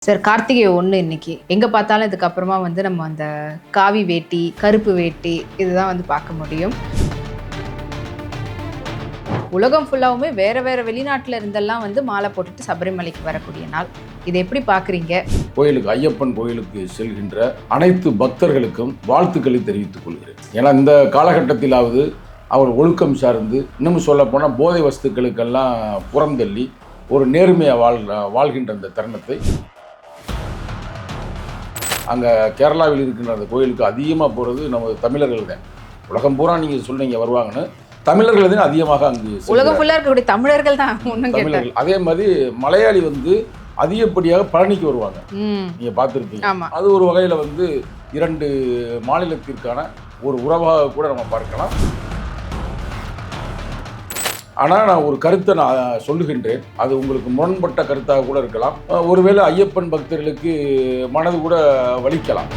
Sir Karthigai 1 இன்னைக்கு எங்கே பார்த்தாலும் இதுக்கப்புறமா நம்ம அந்த காவி வேட்டி கருப்பு வேட்டி இதுதான் பார்க்க முடியும். உலகம் ஃபுல்லாவுமே வேறு வேறு வெளிநாட்டில் இருந்தெல்லாம் மாலை போட்டுட்டு சபரிமலைக்கு வரக்கூடிய நாள். இதை எப்படி பார்க்குறீங்க? கோயிலுக்கு ஐயப்பன் கோயிலுக்கு செல்கின்ற அனைத்து பக்தர்களுக்கும் வாழ்த்துக்களை தெரிவித்துக் கொள்கிறேன். ஏன்னா இந்த காலகட்டத்திலாவது அவர் ஒழுக்கம் சார்ந்து, இன்னும் சொல்ல போனால் போதை வஸ்துக்களுக்கெல்லாம் புறந்தள்ளி ஒரு நேர்மையாக வாழ்கின்ற அந்த தருணத்தை அங்கே கேரளாவில் இருக்கின்ற அந்த கோயிலுக்கு அதிகமாக போகிறது நம்ம தமிழர்கள் தான். உலகம் பூரா நீங்கள் சொன்னீங்க வருவாங்கன்னு, தமிழர்கள் தான் அதிகமாக அங்கு உலகம் ஃபுல்லாக இருக்கக்கூடிய தமிழர்கள் தான். தமிழர்கள் அதே மாதிரி மலையாளி அதிகப்படியாக பழனிக்கு வருவாங்க. நீங்கள் பார்த்துருப்பீங்க. அது ஒரு வகையில் இரண்டு மாநிலத்திற்கான ஒரு உறவாக கூட நம்ம பார்க்கலாம். ஆனால் நான் ஒரு கருத்தை நான் சொல்லுகின்றேன், அது உங்களுக்கு முரண்பட்ட கருத்தாக கூட இருக்கலாம். ஒருவேளை ஐயப்பன் பக்தர்களுக்கு மனது கூட வலிக்கலாம்.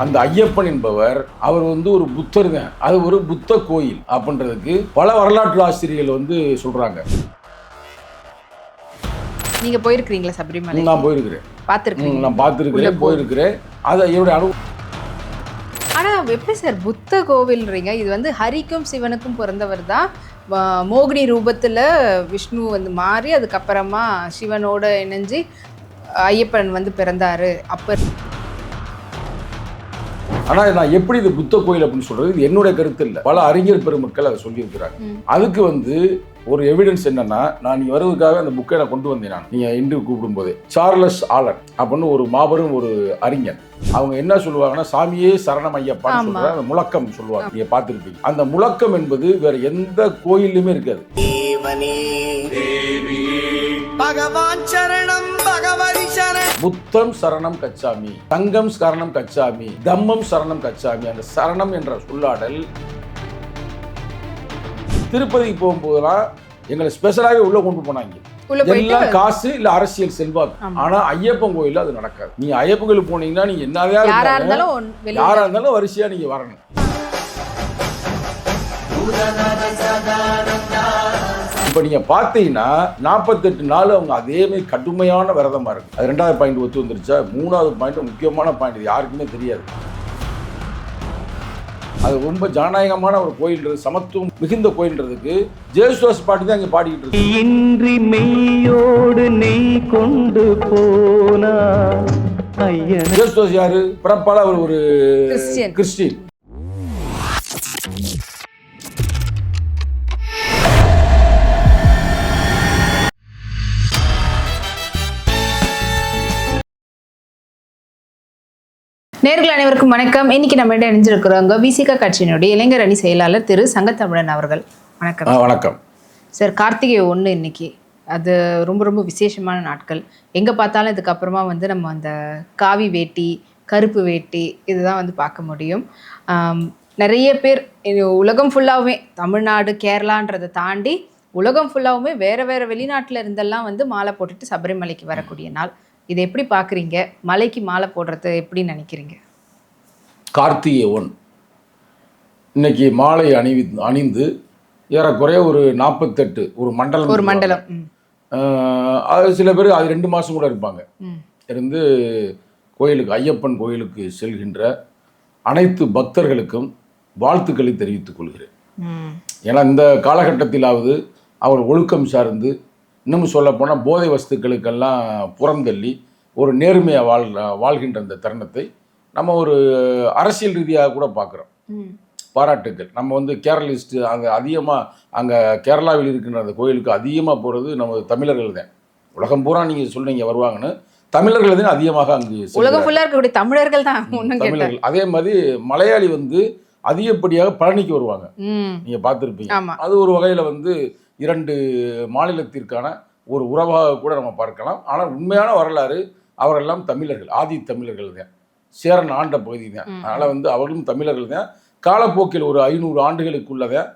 அந்த ஐயப்பன் என்பவர் அவர் ஒரு புத்தர் தான். அது ஒரு புத்த கோயில் அப்படின்றதுக்கு பல வரலாற்று ஆசிரியர்கள் சொல்றாங்க. நீங்க போயிருக்கிறீங்களா சபரிமலை? நான் போயிருக்கிறேன், பார்த்துருக்கீங்க? நான் பார்த்துருக்கிறேன், போயிருக்கிறேன். அது என்னுடைய அனுபவம். ஆனால் எப்படி சார் புத்த கோவில்ன்றீங்க? இது ஹரிக்கும் சிவனுக்கும் பிறந்தவர் தான். மோகினி ரூபத்தில் விஷ்ணு மாறி அதுக்கப்புறமா சிவனோட இணைஞ்சு ஐயப்பன் பிறந்தாரு. அப்போ ஆனால் நான் எப்படி இது புத்த கோயில் அப்படின்னு சொல்றது, இது என்னுடைய கருத்து இல்லை. பல அறிஞர் பெருமக்கள் அதை சொல்லியிருக்கிறாங்க. அதுக்கு ஒரு எவிடன்ஸ் என்னன்னா, நான் நீ வருவதற்காக அந்த புக்கை நான் கொண்டு வந்தேன். நான் நீங்க இன்று கூப்பிடும் போதே சார்லஸ் ஆலன் அப்படின்னு ஒரு மாபெரும் ஒரு அறிஞர், அவங்க என்ன சொல்லுவாங்கன்னா, சாமியே சரணம் ஐயப்பான்னு சொல்ற அந்த முழக்கம் சொல்லுவாங்க. நீங்க பார்த்திருப்பீங்க. அந்த முழக்கம் என்பது வேற எந்த கோயிலுமே இருக்காது. பகவான் சரணம் பகவதி சரணம், புத்தம் சரணம் கச்சாமி, தங்கம் சரணம் கச்சாமி, தம்மம் சரணம் கச்சாமி. அந்த சரணம் என்ற சொல்லாடல் திருப்பதிக்கு போகும்போதெல்லாம் எங்களை ஸ்பெஷலாகவே உள்ள கொண்டு போனாங்க. எல்லாம் காசு இல்ல அரசியல் செல்வாக்கு. ஆனா ஐயப்பன் கோயில்ல அது நடக்காது. நீ ஐயப்பன் கோயில் போனீங்கன்னா நீங்க என்னதான் யாரா இருந்தாலும் வரிசையா நீங்க வரணும். இப்ப நீங்க பாத்தீங்கன்னா 48 நாள் அவங்க அதே மாதிரி கடுமையான விரதமா இருக்கு. அது 2வது பாயிண்ட் ஒத்து வந்துருச்சா. 3வது பாயிண்ட் முக்கியமான பாயிண்ட், யாருக்குமே தெரியாது. அது ரொம்ப ஜனநாயகமான ஒரு கோயில்ன்றது, சமத்துவம் மிகுந்த கோயில்ன்றதுக்கு ஜேசுதாஸ் பாட்டு தான் இங்கே பாடிக்கிட்டு இருக்கு. இன்றி மெய்யோடு நெய் கொண்டு போனா ஐயன். ஜேசுதாஸ் யாரு? பிறப்பால அவர் ஒரு கிறிஸ்டியன். நேயர்கள் அனைவருக்கும் வணக்கம். இன்னைக்கு நம்ம இடம் இணைஞ்சிருக்கிறவங்க விசிக கட்சியினுடைய இளைஞர் அணி செயலாளர் திரு சங்கத்தமிழன் அவர்கள். வணக்கம். வணக்கம் சார். கார்த்திகை 1 இன்னைக்கு, அது ரொம்ப ரொம்ப விசேஷமான நாட்கள். எங்கே பார்த்தாலும் இதுக்கப்புறமா நம்ம அந்த காவி வேட்டி கருப்பு வேட்டி இதுதான் பார்க்க முடியும். நிறைய பேர் உலகம் ஃபுல்லாகவே, தமிழ்நாடு கேரளான்றதை தாண்டி உலகம் ஃபுல்லாகவுமே வேறு வேறு வெளிநாட்டில் இருந்தெல்லாம் மாலை போட்டுட்டு சபரிமலைக்கு வரக்கூடிய நாள். இதை எப்படி பார்க்குறீங்க? மலைக்கு மாலை போடுறது எப்படி நினைக்கிறீங்க? கார்த்திகை 1 இன்னைக்கு மாலை அணிந்து ஏறக்குறைய ஒரு 48 ஒரு மண்டலம். அது சில பேர் அது 2 மாதம் கூட இருப்பாங்க. இருந்து கோயிலுக்கு ஐயப்பன் கோயிலுக்கு செல்கின்ற அனைத்து பக்தர்களுக்கும் வாழ்த்துக்களை தெரிவித்துக் கொள்கிறேன். ஏன்னா இந்த காலகட்டத்திலாவது அவர் ஒழுக்கம் சார்ந்து, இன்னும் சொல்ல போனால் போதை வஸ்துக்களுக்கெல்லாம் புறந்தள்ளி ஒரு நேர்மையாக வாழ்கின்ற அந்த தருணத்தை நம்ம ஒரு அரசியல் ரீதியாக கூட பார்க்குறோம். பாராட்டுக்கள். நம்ம கேரளிஸ்ட்டு அங்கே அதிகமாக, அங்கே கேரளாவில் இருக்கின்ற அந்த கோயிலுக்கு அதிகமாக போகிறது நம்ம தமிழர்கள் தான். உலகம் பூரா நீங்கள் சொன்னீங்க வருவாங்கன்னு, தமிழர்கள் தான் அதிகமாக அங்கு உலகம் ஃபுல்லாக இருக்கக்கூடிய தமிழர்கள் தான். தமிழர்கள் அதே மாதிரி மலையாளி அதிகப்படியாக பழனிக்கு வருவாங்க. நீங்கள் பார்த்துருப்பீங்க. அது ஒரு வகையில் இரண்டு மாநிலத்திற்கான ஒரு உறவாக கூட நம்ம பார்க்கலாம். ஆனால் உண்மையான வரலாறு அவரெல்லாம் தமிழர்கள், ஆதி தமிழர்கள் தான். சேரன் ஆண்ட பகுதி தான். அதனால் அவர்களும் தமிழர்கள் தான். காலப்போக்கில் ஒரு 500 ஆண்டுகளுக்குள்ளதான்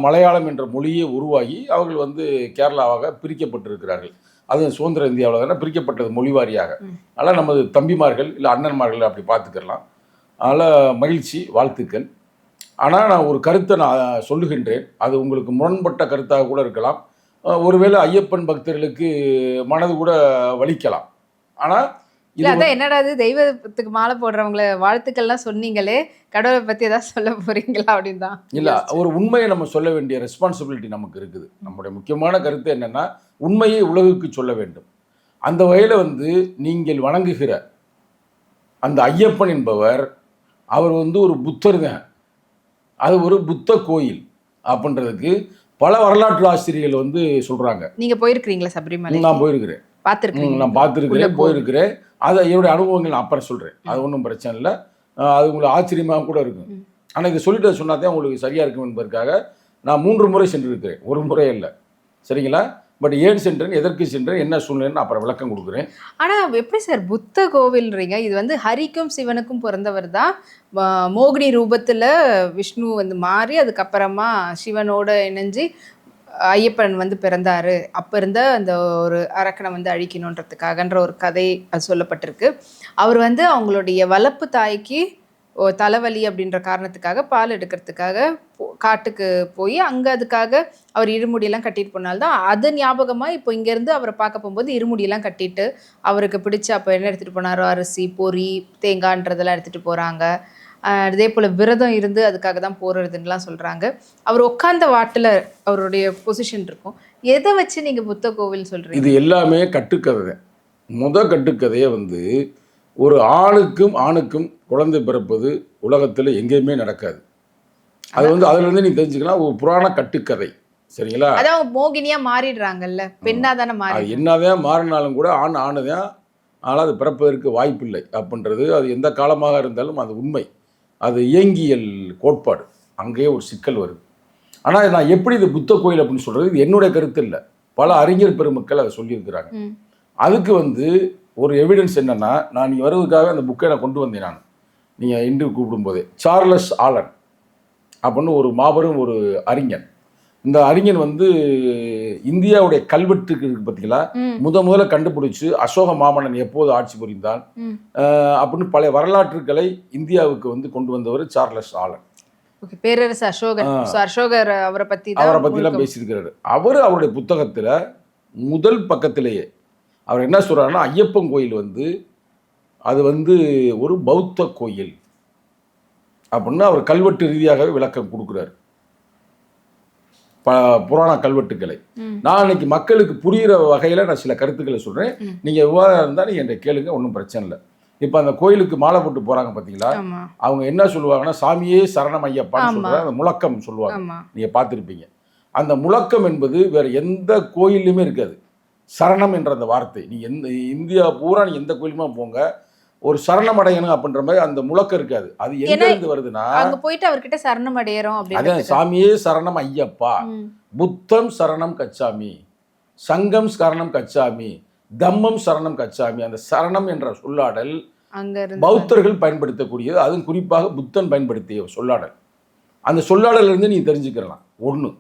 மலையாளம் என்ற மொழியே உருவாகி அவர்கள் கேரளாவாக பிரிக்கப்பட்டிருக்கிறார்கள். அது சுதந்திர இந்தியாவில் தானே பிரிக்கப்பட்டது மொழி வாரியாக. அதனால் நமது தம்பிமார்கள் இல்லை அண்ணன்மார்கள் அப்படி பார்த்துக்கலாம். அதனால் மகிழ்ச்சி, வாழ்த்துக்கள். ஆனால் நான் ஒரு கருத்தை நான் சொல்லுகின்றேன், அது உங்களுக்கு முரண்பட்ட கருத்தாக கூட இருக்கலாம். ஒருவேளை ஐயப்பன் பக்தர்களுக்கு மனது கூட வலிக்கலாம். ஆனால் இல்ல அதான் என்னடா இது தெய்வத்துக்கு மாலை போடுறவங்கள வாழ்த்துக்கள்லாம் சொன்னீங்களே, கடவுளை பத்தி ஏதாவது சொல்ல போறீங்களா அப்படின்னு தான். இல்லை, ஒரு உண்மையை நம்ம சொல்ல வேண்டிய ரெஸ்பான்சிபிலிட்டி நமக்கு இருக்குது. நம்முடைய முக்கியமான கருத்து என்னன்னா, உண்மையை உலகுக்கு சொல்ல வேண்டும். அந்த வகையில் நீங்கள் வணங்குகிற அந்த ஐயப்பன் என்பவர் அவர் ஒரு புத்தர் தான். அது ஒரு புத்த கோயில் அப்படின்றதுக்கு பல வரலாற்று ஆசிரியர்கள் சொல்றாங்க. நீங்க போயிருக்கிறீங்களா சபரிமலை? நான் போயிருக்கிறேன், நான் பார்த்துருக்கிறேன், போயிருக்கிறேன். அதை என்னுடைய அனுபவங்கள் நான் அப்புறம் சொல்கிறேன். அது ஒன்றும் பிரச்சனை இல்லை. அது உங்களுக்கு ஆச்சரியமாக கூட இருக்கும். ஆனால் இதை சொல்லிட்டு சொன்னாதான் உங்களுக்கு சரியாக இருக்கும் என்பதற்காக நான் 3 முறை சென்றிருக்கிறேன், ஒரு முறை இல்லை. சரிங்களா? பட் ஏன் சென்றேன், எதற்கு சென்றேன், என்ன சூழ்நிலைன்னு அப்புறம் விளக்கம் கொடுக்குறேன். ஆனால் எப்படி சார் புத்த கோவில்ன்றீங்க? இது ஹரிக்கும் சிவனுக்கும் பிறந்தவர் தான். மோகினி ரூபத்தில் விஷ்ணு மாறி அதுக்கப்புறமா சிவனோட இணைஞ்சு ஐயப்பன் பிறந்தாரு. அப்போ இருந்த அந்த ஒரு அரக்கனை அழிக்கணுன்றதுக்காகன்ற ஒரு கதை அது சொல்லப்பட்டிருக்கு. அவர் அவங்களுடைய வளர்ப்பு தாய்க்கு தலைவலி அப்படின்ற காரணத்துக்காக பால் எடுக்கிறதுக்காக காட்டுக்கு போய் அங்கே அதுக்காக அவர் இருமுடியெல்லாம் கட்டிட்டு போனால்தான் அது ஞாபகமாக இப்போ இங்கேருந்து அவரை பார்க்க போகும்போது இருமுடியெல்லாம் கட்டிட்டு அவருக்கு பிடிச்ச அப்போ என்ன எடுத்துகிட்டு போனாரோ அரிசி பொறி தேங்காய்ன்றதெல்லாம் எடுத்துகிட்டு போகிறாங்க. அதே போல் விரதம் இருந்து அதுக்காக தான் போகிறதுன்னெலாம் சொல்கிறாங்க. அவர் உட்கார்ந்த வாட்டில் அவருடைய பொசிஷன் இருக்கும். எதை வச்சு நீங்கள் புத்த கோவில் சொல்கிறீங்க? இது எல்லாமே கட்டுக்கதை. கட்டுக்கதையை ஒரு ஆணுக்கும் குழந்தை பிறப்பது உலகத்தில் எங்கேயுமே நடக்காது. அது அதுலேருந்து நீ தெரிஞ்சுக்கலாம், ஒரு புராண கட்டுக்கதை. சரிங்களா? அதான் மோகினியா மாறிடுறாங்கல்ல, பெண்ணா தானே மாறி. அது என்னதான் மாறினாலும் கூட ஆணு தான். ஆனால் அது பிறப்பதற்கு வாய்ப்பில்லை அப்படின்றது அது எந்த காலமாக இருந்தாலும் அது உண்மை. அது இயங்கியல் கோட்பாடு. அங்கேயே ஒரு சிக்கல் வருது. ஆனால் நான் எப்படி இது புத்த கோயில் அப்படின்னு சொல்கிறது, இது என்னுடைய கருத்து இல்லை. பல அறிஞர் பெருமக்கள் அதை சொல்லியிருக்கிறாங்க. அதுக்கு ஒரு எவிடன்ஸ் என்னென்னா, நான் நீங்கள் வருவதுக்காக அந்த புக்கை நான் கொண்டு வந்தேன். நான் நீங்கள் இன்று கூப்பிடும்போதே சார்லஸ் ஆலன் அப்படின்னு ஒரு மாபெரும் ஒரு அறிஞன். இந்த அறிஞன் இந்தியாவுடைய கல்வெட்டுக்கு இருக்கு பார்த்தீங்களா, முதல்ல கண்டுபிடிச்சு அசோக மாமன்னன் எப்போது ஆட்சி புரிந்தான் அப்படின்னு பழைய வரலாற்றுகளை இந்தியாவுக்கு கொண்டு வந்தவர் சார்லஸ் ஆலன். பேரரசு அசோகர் அவரை பற்றிலாம் பேசியிருக்கிறாரு. அவருடைய புத்தகத்தில் முதல் பக்கத்திலேயே அவர் என்ன சொல்கிறாருன்னா, ஐயப்பன் கோயில் அது ஒரு பௌத்த கோயில் அப்படின்னு அவர் கல்வெட்டு ரீதியாகவே விளக்கம் கொடுக்குறாரு. புராண கல்வெட்டுக்களை நான் இன்னைக்கு மக்களுக்கு புரிகிற வகையில் நான் சில கருத்துக்களை சொல்கிறேன். நீங்கள் விவாதம் இருந்தால் நீங்கள் என்கிட்ட கேளுங்க, ஒன்றும் பிரச்சனை இல்லை. இப்போ அந்த கோயிலுக்கு மாலை போட்டு போகிறாங்க பார்த்தீங்களா, அவங்க என்ன சொல்லுவாங்கன்னா, சாமியே சரணம் ஐயப்பான்னு சொல்கிற அந்த முழக்கம் சொல்லுவாங்க. நீங்கள் பார்த்துருப்பீங்க. அந்த முழக்கம் என்பது வேறு எந்த கோயிலுமே இருக்காது. சரணம் என்ற அந்த வார்த்தை நீ இந்தியா பூரா நீ எந்த கோயிலுமா போங்க, ஒரு சரணம் அடையணும் அப்படின்ற மாதிரி அந்த முழக்கம் இருக்காது. அது எங்க இருந்து வருதுன்னா, அங்க போயிட்டு அவர்கிட்ட சரணம் அடையறோம் அப்படின்னு. அதான் சாமியே சரணம் ஐயப்பா, புத்தம் சரணம் கச்சாமி, சங்கம் சரணம் கச்சாமி, தம்மம் சரணம் கச்சாமி. அந்த சரணம் என்ற சொல்லாடல் பௌத்தர்கள் பயன்படுத்தக்கூடியது. அதுவும் குறிப்பாக புத்தன் பயன்படுத்திய சொல்லாடல். அந்த சொல்லாடல இருந்து நீ தெரிஞ்சுக்கலாம். ஒன்று,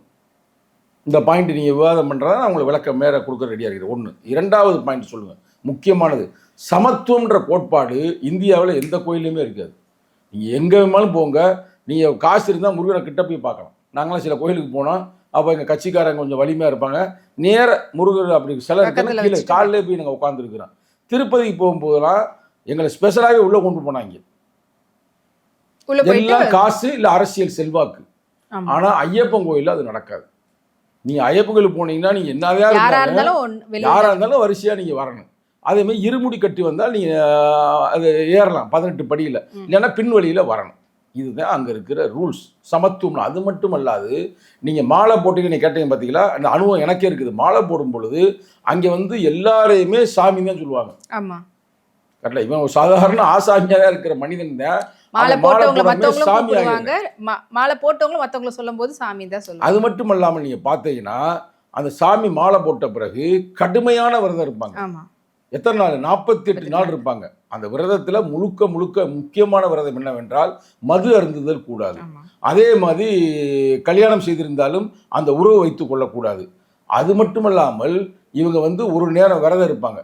இந்த பாயிண்ட் நீங்கள் விவாதம் பண்ணுறதா நான் உங்களுக்கு விளக்கம் மேலே கொடுக்க ரெடியாக இருக்கிறேன். ஒன்று. இரண்டாவது பாயிண்ட் சொல்லுங்கள், முக்கியமானது. சமத்துவம்ன்ற கோட்பாடு இந்தியாவில் எந்த கோயிலுமே இருக்காது. நீங்கள் எங்கே வேணாலும் போங்க, நீங்கள் காசு இருந்தால் முருகனை கிட்ட போய் பார்க்கலாம். நாங்களாம் சில கோயிலுக்கு போனோம், அப்போ எங்கள் கட்சிக்காரங்க கொஞ்சம் வலிமையாக இருப்பாங்க, நேர முருகர் அப்படி சில கீழே காலிலே போய் நாங்கள் உட்காந்துருக்குறோம். திருப்பதிக்கு போகும்போதெல்லாம் எங்களை ஸ்பெஷலாகவே உள்ளே கொண்டு போனாங்க. எல்லாம் காசு இல்லை அரசியல் செல்வாக்கு. ஆனால் ஐயப்பன் கோயிலில் அது நடக்காது. நீங்கள் ஐயப்பன் கோயிலுக்கு போனீங்கன்னா நீங்கள் என்னதான் யாராக இருந்தாலும் வரிசையாக நீங்கள் வரணும். அதேமாதிரி இருமுடி கட்டி வந்தால் நீங்கள் அது ஏறலாம் 18 படியில், இல்லைன்னா பின் வழியில் வரணும். இதுதான் அங்கே இருக்கிற ரூல்ஸ். சமத்துவம். அது மட்டும் அல்லாது நீங்கள் மாலை போட்டீங்கன்னு கேட்டீங்க பார்த்தீங்களா, அந்த அனுபவம் எனக்கே இருக்குது. மாலை போடும் பொழுது அங்கே எல்லாரையுமே சாமி தான் சொல்லுவாங்க. ஆமாம், கரெக்டாக. இவன் ஒரு சாதாரண ஆசாமியாக தான் இருக்கிற மனிதன் தான். மாலை போட்டவங்களை மற்றவங்களும் சொல்லுவாங்க, மாலை போட்டவங்களும் மற்றவங்களை சொல்லும் போது சாமி தான் சொல்லுவாங்க. அது மட்டும் இல்லாமல் நீங்கள் பார்த்தீங்கன்னா அந்த சாமி மாலை போட்ட பிறகு கடுமையான விரதம் இருப்பாங்க. ஆமாம். எத்தனை நாள்? 48 நாள் இருப்பாங்க. அந்த விரதத்தில் முழுக்க முக்கியமான விரதம் என்னவென்றால் மது அருந்துதல் கூடாது. அதே மாதிரி கல்யாணம் செய்திருந்தாலும் அந்த உறவு வைத்து கொள்ளக்கூடாது. அது மட்டுமல்லாமல் இவங்க ஒரு நேரம் விரதம் இருப்பாங்க,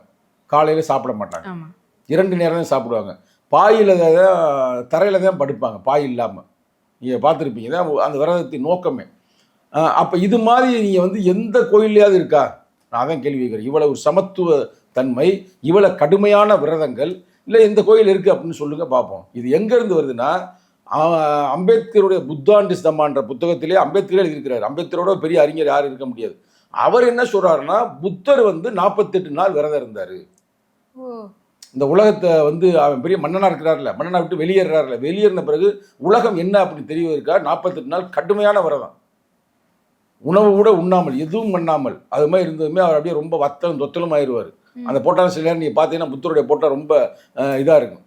காலையில் சாப்பிட மாட்டாங்க, 2 நேரம் தான் சாப்பிடுவாங்க. பாயில் தான், தரையில் தான் படுப்பாங்க, பாய் இல்லாமல். நீங்கள் பார்த்துருப்பீங்க. தான் அந்த விரதத்தின் நோக்கமே. அப்போ இது மாதிரி நீங்கள் வந்து எந்த கோயில்லையாவது இருக்கா? நான் அதான் கேள்வி கேட்குறேன். இவ்வளவு சமத்துவ தன்மை, இவ்வளவு கடுமையான விரதங்கள் இல்லை எந்த கோயில் இருக்குது அப்படின்னு சொல்லுங்கள் பார்ப்போம். இது எங்கேருந்து வருதுன்னா, அம்பேத்கருடைய புத்தாண்டு ஸ்தம்மான்ற புத்தகத்திலே அம்பேத்கரே எழுதியிருக்கிறார். அம்பேத்கரோட பெரிய அறிஞர் யாரும் இருக்க முடியாது. அவர் என்ன சொல்கிறாருன்னா, புத்தர் வந்து 48 நாள் விரதம் இருந்தார். இந்த உலகத்தை வந்து அவன் பெரிய மன்னனாக இருக்கிறார்ல, மன்னனை விட்டு வெளியேறாருல, வெளியேறின பிறகு உலகம் என்ன அப்படின்னு தெரியவதற்கா 48 நாள் கடுமையான விரதம். உணவு கூட உண்ணாமல், எதுவும் பண்ணாமல், அது மாதிரி இருந்ததுமே அவர் அப்படியே ரொம்ப வத்தலும் தொத்தலும் ஆயிடுவார். அந்த போட்டா சில நேரம் நீங்கள் பார்த்தீங்கன்னா புத்தருடைய போட்டா ரொம்ப இதாக இருக்கும்.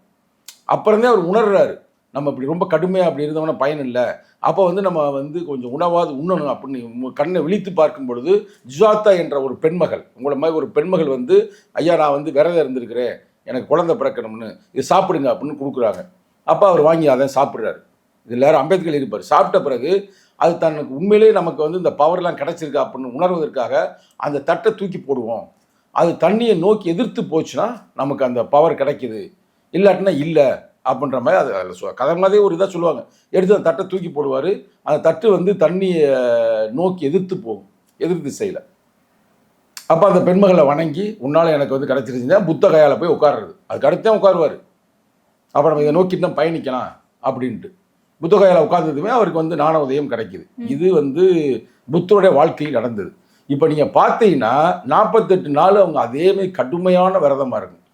அப்புறந்தே அவர் உணர்றாரு, நம்ம இப்படி ரொம்ப கடுமையாக அப்படி இருந்தவன பயன் இல்லை. அப்போ வந்து நம்ம வந்து கொஞ்சம் உணவாது உண்ணணும் அப்படின்னு கண்ணை விழித்து பார்க்கும் பொழுது ஜுவாத்தா என்ற ஒரு பெண்மகள், உங்களை மாதிரி ஒரு பெண்மகள் வந்து, ஐயா நான் வந்து விரதம் இருந்திருக்கிறேன், எனக்கு குழந்தை பிறக்கணும்னு, இது சாப்பிடுங்க அப்படின்னு கொடுக்குறாங்க. அப்போ அவர் வாங்கி அதை சாப்பிட்றாரு. இது எல்லாரும் அம்பேத்கர் இருப்பார். சாப்பிட்ட பிறகு அது தனக்கு உண்மையிலேயே நமக்கு வந்து இந்த பவர்லாம் கிடச்சிருக்கா அப்படின்னு உணர்வதற்காக அந்த தட்டை தூக்கி போடுவோம். அது தண்ணியை நோக்கி எதிர்த்து போச்சுன்னா நமக்கு அந்த பவர் கிடைக்கிது, இல்லாட்டினா இல்லை அப்படின்ற மாதிரி அது அதில் கதை மாதிரி ஒரு இதாக சொல்லுவாங்க. எடுத்து அந்த தட்டை தூக்கி போடுவார். அந்த தட்டு வந்து தண்ணியை நோக்கி எதிர்த்து போகும், எதிர் திசையில். அப்போ அந்த பெண்மகளை வணங்கி, உன்னால் எனக்கு வந்து கிடச்சிருச்சுன்னா புத்த கையால் போய் உட்கார்றது. அதுக்கு அடுத்தே உட்காருவார். அப்போ நம்ம இதை நோக்கி தான் பயணிக்கலாம் அப்படின்ட்டு புத்த கையால் உட்கார்ந்ததுமே அவருக்கு வந்து ஞான உதயம் கிடைக்கிது. இது வந்து புத்தருடைய வாழ்க்கையில் நடந்தது. இப்போ நீங்கள் பார்த்தீங்கன்னா 48 நாள் அவங்க அதேமாதிரி கடுமையான விரதமாக இருக்கும்.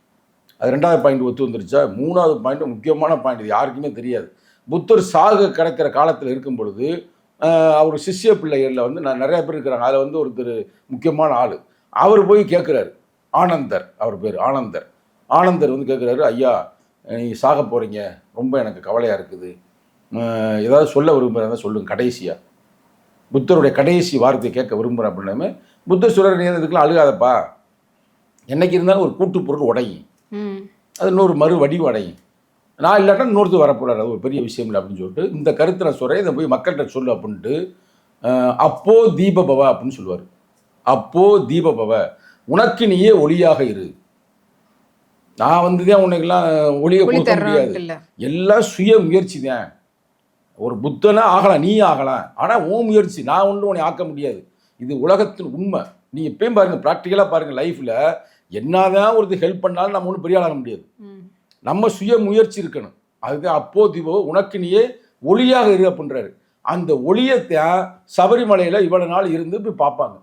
அது 2வது பாயிண்ட் ஒத்து வந்துருச்சா? 3வது பாயிண்ட் முக்கியமான பாயிண்ட், இது யாருக்குமே தெரியாது. புத்தர் சாக கிடக்கிற காலத்தில் இருக்கும் பொழுது அவர் சிஷ்ய பிள்ளைகளில் வந்து நிறைய பேர் இருக்கிறாங்க. அதில் வந்து ஒருத்தர் முக்கியமான ஆள். அவர் போய் கேட்குறாரு, ஆனந்தர், அவர் பேர் ஆனந்தர். ஆனந்தர் வந்து கேட்குறாரு, ஐயா நீங்கள் சாக போகிறீங்க, ரொம்ப எனக்கு கவலையாக இருக்குது, ஏதாவது சொல்ல விரும்புகிறதா சொல்லுங்கள் கடைசியாக, புத்தருடைய கடைசி வார்த்தையை கேட்க விரும்புகிறேன் அப்படின்னாமே. புத்தர் சொல்கிற நீ இதுக்கெல்லாம் அழுகாதப்பா, என்னைக்கு இருந்தாலும் ஒரு கூட்டு பொருள் உடையும், அது இன்னொரு மறு வடிவு அடையும், நான் இல்லாட்டா இன்னொருத்தர் வரப்போறாரு, அது ஒரு பெரிய விஷயம் இல்லை அப்படின்னு சொல்லிட்டு இந்த கருத்தை நான் சொல்கிறேன், இதை போய் மக்கள்கிட்ட சொல்லு அப்படின்ட்டு அப்போ தீபபவ அப்படின்னு சொல்லுவார். அப்போ தீபபவ, உனக்கு நீயே ஒளியாக இரு. நான் வந்து தான் உனக்கெல்லாம் ஒளியை கொடுக்க முடியாது, எல்லாம் சுய முயற்சி தான். ஒரு புத்தனா ஆகலாம், நீ ஆகலாம், ஆனால் உன் முயற்சி, நான் ஒன்று உன்னை ஆக்க முடியாது. இது உலகத்தின் உண்மை. நீங்கள் எப்பயும் பாருங்கள், ப்ராக்டிக்கலாக பாருங்கள், லைஃப்பில் என்னதான் ஒருத்தர் ஹெல்ப் பண்ணாலும் நம்ம ஒன்றும் பெரிய ஆளாக முடியாது. நம்ம சுய முயற்சி இருக்கணும். அதுதான் அப்போ தீபோ உனக்கு நீயே ஒளியாக இரு அப்படின்றாரு. அந்த ஒளியத்தான் சபரிமலையில் இவ்வளவு நாள் இருந்து போய் பார்ப்பாங்க.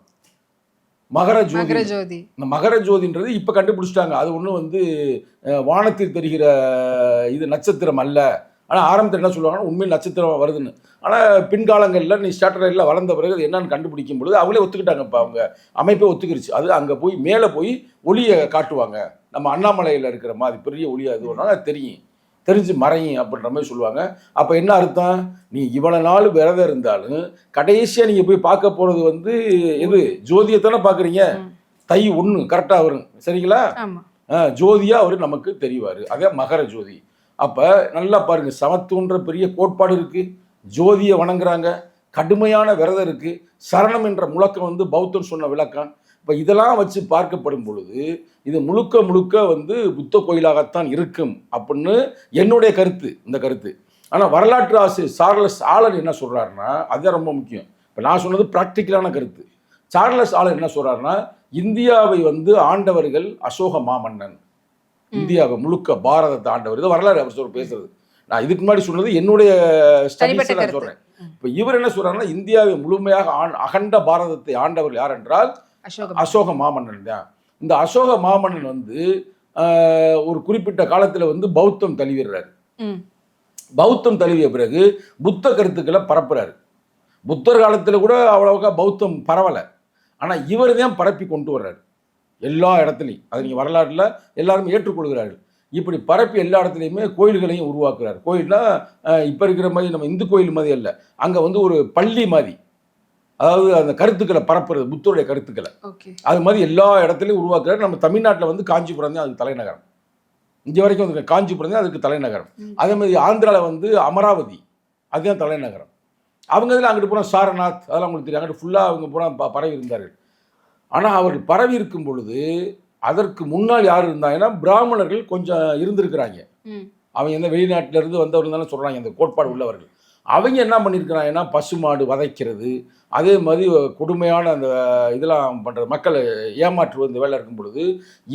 மகர ஜோதி. இந்த மகர ஜோதின்றது இப்போ கண்டுபிடிச்சிட்டாங்க. அது ஒன்றும் வந்து வானத்தில் தெரிகிற இது நட்சத்திரம் அல்ல. ஆனால் ஆரம்பத்தில் என்ன சொல்லுவாங்கன்னா உண்மையில் நட்சத்திரம் வருதுன்னு. ஆனால் பின்காலங்களில் நீ சேட்டலைட்டில் வளர்ந்த பிறகு அது என்னன்னு கண்டுபிடிக்கும் பொழுது அவங்களே ஒத்துக்கிட்டாங்க. இப்போ அவங்க அமைப்பே ஒத்துக்கிடுச்சு. அது அங்கே போய் மேலே போய் ஒளியை காட்டுவாங்க. நம்ம அண்ணாமலையில் இருக்கிற மாதிரி பெரிய ஒளியாக இது ஒன்றால் அது தெரிஞ்சு மறையும் அப்படின்ற மாதிரி சொல்லுவாங்க. அப்போ என்ன அர்த்தம்? நீ இவ்வளோ நாள் விரதம் இருந்தாலும் கடைசியாக நீங்கள் போய் பார்க்க போகிறது வந்து எது? ஜோதியை தானே பார்க்குறீங்க. தை 1 கரெக்டாக வரும், சரிங்களா? ஜோதியாக அவர் நமக்கு தெரிவார். அதே மகர ஜோதி. அப்போ நல்லா பாருங்கள், சமத்துவன்ற பெரிய கோட்பாடு இருக்குது, ஜோதியை வணங்குறாங்க, கடுமையான விரதம் இருக்குது, சரணம் என்ற முழக்கம் வந்து பௌத்தன் சொன்ன விளக்கம். இப்போ இதெல்லாம் வச்சு பார்க்கப்படும் பொழுது இது முழுக்க வந்து புத்த கோயிலாகத்தான் இருக்கும் அப்படின்னு என்னுடைய கருத்து, இந்த கருத்து. ஆனால் வரலாற்று ஆசிரியர் சார்லஸ் ஆலன் என்ன சொல்கிறாருன்னா, அதுதான் ரொம்ப முக்கியம். இப்போ நான் சொன்னது ப்ராக்டிக்கலான கருத்து. சார்லஸ் ஆலன் என்ன சொல்கிறாருன்னா, இந்தியாவை வந்து ஆண்டவர்கள் அசோக மாமன்னன், இந்தியாவை முழுக்க பாரதத்தை ஆண்டவர், இது வரலாறு அவர் பேசுறது. நான் இதுக்கு முன்னாடி சொன்னது என்னுடைய ஸ்டடீஸை நான் சொல்கிறேன். இப்போ இவர் என்ன சொல்கிறாருன்னா, இந்தியாவை முழுமையாக அகண்ட பாரதத்தை ஆண்டவர் யார் என்றால் அசோக மாமன்னன் தான். இந்த அசோக மாமன்னன் வந்து ஒரு குறிப்பிட்ட காலத்தில் வந்து பௌத்தம் தழுவிடுறாரு. பௌத்தம் தழுவிய பிறகு புத்த கருத்துக்களை பரப்புறாரு. புத்தர் காலத்தில் கூட அவ்வளோக்கா பௌத்தம் பரவலை, ஆனால் இவர் தான் பரப்பி கொண்டு வர்றாரு எல்லா இடத்துலையும். அது நீங்கள் வரலாற்றில் எல்லாருமே ஏற்றுக்கொள்கிறார்கள். இப்படி பரப்பி எல்லா இடத்துலையுமே கோயில்களையும் உருவாக்குறாரு. கோயில்னா இப்போ இருக்கிற மாதிரி நம்ம இந்து கோயில் மாதிரி இல்லை, அங்கே வந்து ஒரு பள்ளி மாதிரி, அதாவது அந்த கருத்துக்களை பரப்புறது, புத்தருடைய கருத்துக்களை அது மாதிரி எல்லா இடத்துலையும் உருவாக்குறாரு. நம்ம தமிழ்நாட்டில் வந்து காஞ்சிபுரம் தான் அதுக்கு தலைநகரம். இங்கே வரைக்கும் வந்து காஞ்சிபுரம் தான் அதுக்கு தலைநகரம். அதே மாதிரி ஆந்திராவில் வந்து அமராவதி, அதுதான் தலைநகரம். அவங்க இதில் அங்கிட்டு போனால் சாரநாத், அதெல்லாம் உங்களுக்கு தெரியும், அங்கிட்டு ஃபுல்லாக அவங்க போனால் பரவி இருந்தார்கள். ஆனால் அவர்கள் பரவி இருக்கும் பொழுது அதற்கு முன்னால் யார் இருந்தாங்கன்னா பிராமணர்கள் கொஞ்சம் இருந்திருக்கிறாங்க. அவங்க எந்த வெளிநாட்டிலேருந்து வந்தவர்கள் தானே சொல்கிறாங்க இந்த கோட்பாடு உள்ளவர்கள். அவங்க என்ன பண்ணியிருக்கிறாங்கன்னா பசுமாடு வதைக்கிறது, அதே மாதிரி கொடுமையான அந்த இதெல்லாம் பண்ணுறது, மக்களை ஏமாற்றுவது இந்த வேலை இருக்கும் பொழுது,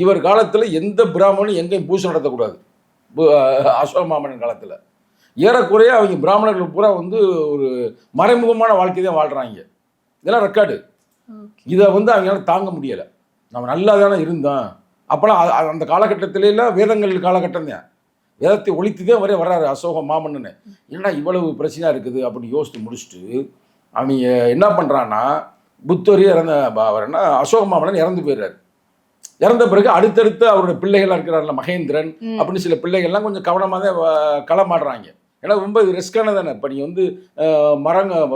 இவர் காலத்தில் எந்த பிராமணனும் எங்கேயும் பூஜை நடத்தக்கூடாது. அசோகமாமன் காலத்தில் ஏறக்குறைய அவங்க பிராமணர்கள் பூரா வந்து ஒரு மறைமுகமான வாழ்க்கை தான் வாழ்கிறாங்க. இதெல்லாம் ரெக்கார்டு. இதை வந்து அவங்களால தாங்க முடியலை. நம்ம நல்லா தானே இருந்தோம். அப்போலாம் அந்த காலகட்டத்திலாம் வேதங்கள் காலகட்டம் தான். வேதத்தை ஒழித்துதே வர்றாரு அசோக மாமன்னு. ஏன்னா இவ்வளவு பிரச்சனையாக இருக்குது அப்படின்னு யோசித்து முடிச்சுட்டு அவங்க என்ன பண்ணுறான்னா, புத்தரே அவர் என்ன அசோக மாமன்னன் இறந்து போயிடுறாரு. இறந்த பிறகு அடுத்தடுத்து அவருடைய பிள்ளைகள்லாம் இருக்கிறார்ல, மகேந்திரன் அப்படின்னு சில பிள்ளைகள்லாம் கொஞ்சம் கவனமாக தான் களமாடுறாங்க. ஏன்னா ரொம்ப ரிஸ்கானது தானே. இப்போ நீங்கள் வந்து